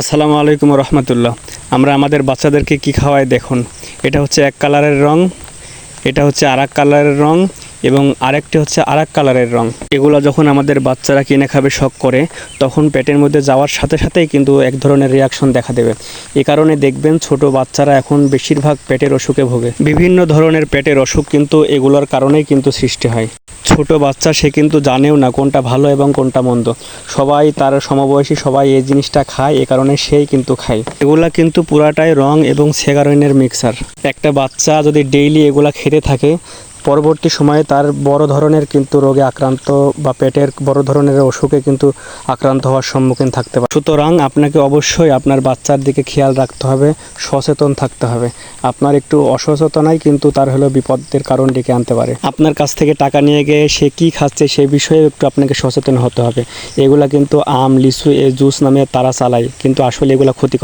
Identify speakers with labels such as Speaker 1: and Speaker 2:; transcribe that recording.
Speaker 1: আসসালামু আলাইকুম রহমতুল্লাহ। আমরা আমাদের বাচ্চাদেরকে কি খাওয়াই দেখুন। এটা হচ্ছে এক কালারের রং, এটা হচ্ছে আরেক কালারের রং এবং আরেকটি হচ্ছে আরেক কালারের রং। এগুলো যখন আমাদের বাচ্চারা কিনে খাবে শখ করে, তখন পেটের মধ্যে যাওয়ার সাথে সাথেই কিন্তু এক ধরনের রিয়াকশন দেখা দেবে। এ কারণে দেখবেন ছোট বাচ্চারা এখন বেশিরভাগ পেটের অসুখে ভোগে। বিভিন্ন ধরনের পেটের অসুখ কিন্তু এগুলোর কারণেই কিন্তু সৃষ্টি হয়। ছোট বাচ্চা সে কিন্তু জানেও না কোনটা ভালো এবং কোনটা মন্দ। সবাই তার সমবয়সী সবাই এই জিনিসটা খায়, এ কারণে সেই কিন্তু খায়। এগুলা কিন্তু পুরাটাই রং এবং সেগারইনের মিক্সার। একটা বাচ্চা যদি ডেইলি এগুলা খেতে থাকে, পরবর্তী সময়ে তার বড় ধরনের কিন্তু রোগে আক্রান্ত বা পেটের বড় ধরনের অসুখে কিন্তু আক্রান্ত হওয়ার সম্মুখীন থাকতে পারে। সুতরাং আপনাকে অবশ্যই আপনার বাচ্চার দিকে খেয়াল রাখতে হবে, সচেতন থাকতে হবে। আপনার একটু অসচেতনাই কিন্তু তার হলো বিপদের কারণ ডেকে আনতে পারে। আপনার কাছ থেকে টাকা নিয়ে গিয়ে সে কী খাচ্ছে সেই বিষয়ে একটু আপনাকে সচেতন হতে হবে। এগুলা কিন্তু আম, লিচু, জুস নামে তারা চালায়, কিন্তু আসলে এগুলা ক্ষতিকর।